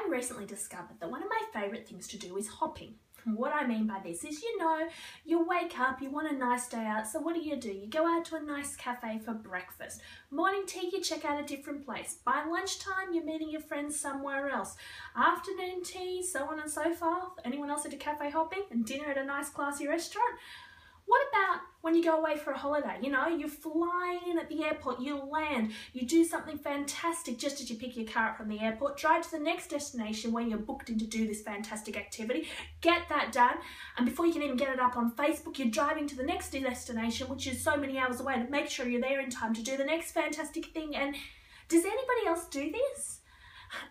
recently discovered that one of my favourite things to do is hopping. And what I mean by this is, you wake up, you want a nice day out, so what do? You go out to a nice cafe for breakfast. Morning tea, you check out a different place. By lunchtime, you're meeting your friends somewhere else. Afternoon tea, so on and so forth. Anyone else into cafe hopping? And dinner at a nice classy restaurant? What about when you go away for a holiday? You fly in at the airport, you land, you do something fantastic just as you pick your car up from the airport, drive to the next destination where you're booked in to do this fantastic activity, get that done, and before you can even get it up on Facebook, you're driving to the next destination, which is so many hours away, to make sure you're there in time to do the next fantastic thing. And does anybody else do this?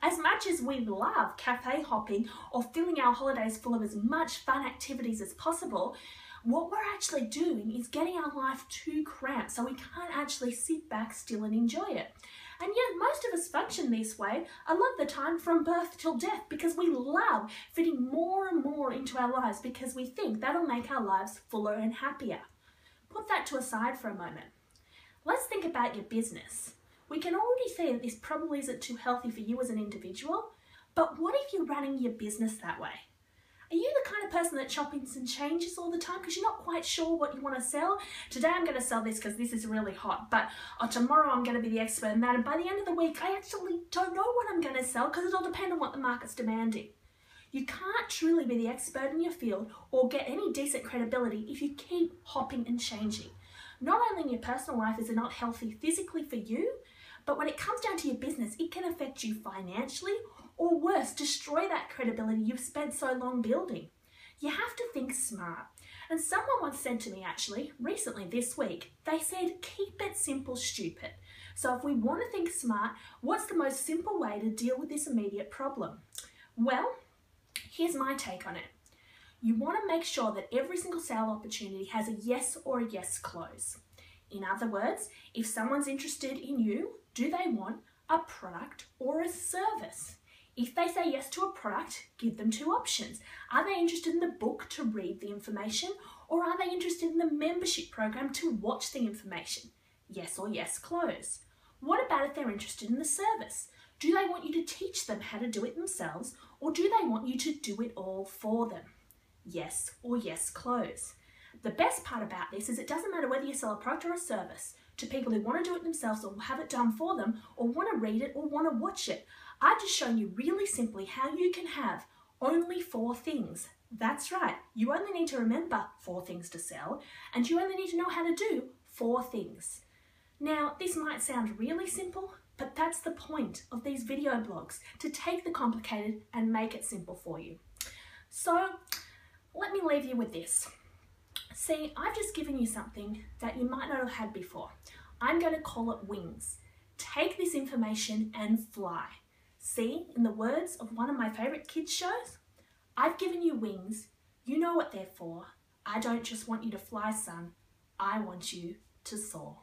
As much as we love cafe hopping or filling our holidays full of as much fun activities as possible, what we're actually doing is getting our life too cramped so we can't actually sit back still and enjoy it. And yet most of us function this way a lot of the time from birth till death because we love fitting more and more into our lives because we think that'll make our lives fuller and happier. Put that to aside for a moment. Let's think about your business. We can already see that this probably isn't too healthy for you as an individual, but what if you're running your business that way? Are you the kind of person that chops and changes all the time because you're not quite sure what you want to sell? Today I'm going to sell this because this is really hot, but tomorrow I'm going to be the expert in that, and by the end of the week I actually don't know what I'm going to sell because it'll depend on what the market's demanding. You can't truly be the expert in your field or get any decent credibility if you keep hopping and changing. Not only in your personal life is it not healthy physically for you, but when it comes down to your business, it can affect you financially, or worse, destroy that credibility you've spent so long building. You have to think smart. And someone once said to me actually, recently this week, they said, keep it simple, stupid. So if we want to think smart, what's the most simple way to deal with this immediate problem? Well, here's my take on it. You want to make sure that every single sale opportunity has a yes or a yes close. In other words, if someone's interested in you, do they want a product or a service? If they say yes to a product, give them two options. Are they interested in the book to read the information, or are they interested in the membership program to watch the information? Yes or yes close. What about if they're interested in the service? Do they want you to teach them how to do it themselves, or do they want you to do it all for them? Yes or yes close. The best part about this is it doesn't matter whether you sell a product or a service to people who want to do it themselves or have it done for them, or want to read it or want to watch it. I've just shown you really simply how you can have only 4 things. That's right, you only need to remember 4 things to sell, and you only need to know how to do 4 things. Now, this might sound really simple, but that's the point of these video blogs, to take the complicated and make it simple for you. So, let me leave you with this. See, I've just given you something that you might not have had before. I'm going to call it wings. Take this information and fly. See, in the words of one of my favourite kids shows, I've given you wings, you know what they're for. I don't just want you to fly, son, I want you to soar.